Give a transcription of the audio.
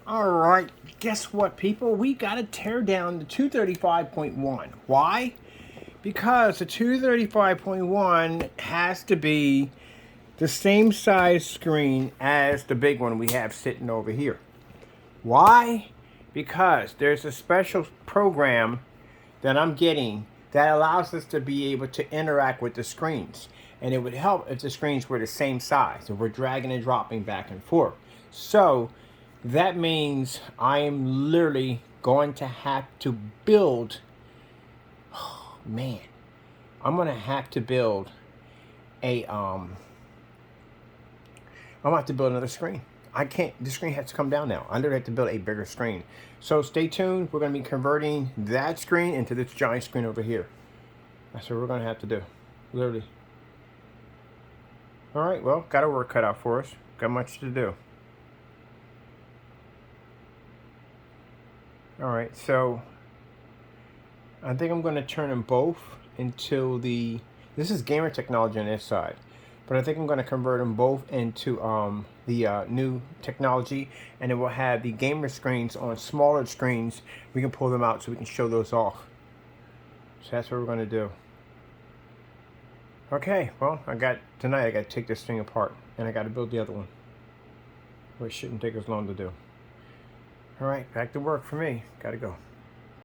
All right, guess what, people? We got to tear down the 235.1. Why? Because the 235.1 has to be the same size screen as the big one we have sitting over here. Why? Because there's a special program that I'm getting that allows us to be able to interact with the screens. And it would help if the screens were the same size, if we're dragging and dropping back and forth. So that means I am literally going to have to build, oh man, I'm going to have to build I'm going to have to build another screen. I can't, the screen has to come down now. I literally have to build a bigger screen. So stay tuned. We're going to be converting that screen into this giant screen over here. That's what we're going to have to do. Literally. All right, well, got our work cut out for us. Got much to do. All right, so I think I'm going to turn them both into this is gamer technology on this side. But I think I'm going to convert them both into the new technology, and it will have the gamer screens on smaller screens. We can pull them out so we can show those off. So that's what we're going to do. Okay, well, tonight I got to take this thing apart, and I got to build the other one, which shouldn't take as long to do. All right, back to work for me. Got to go.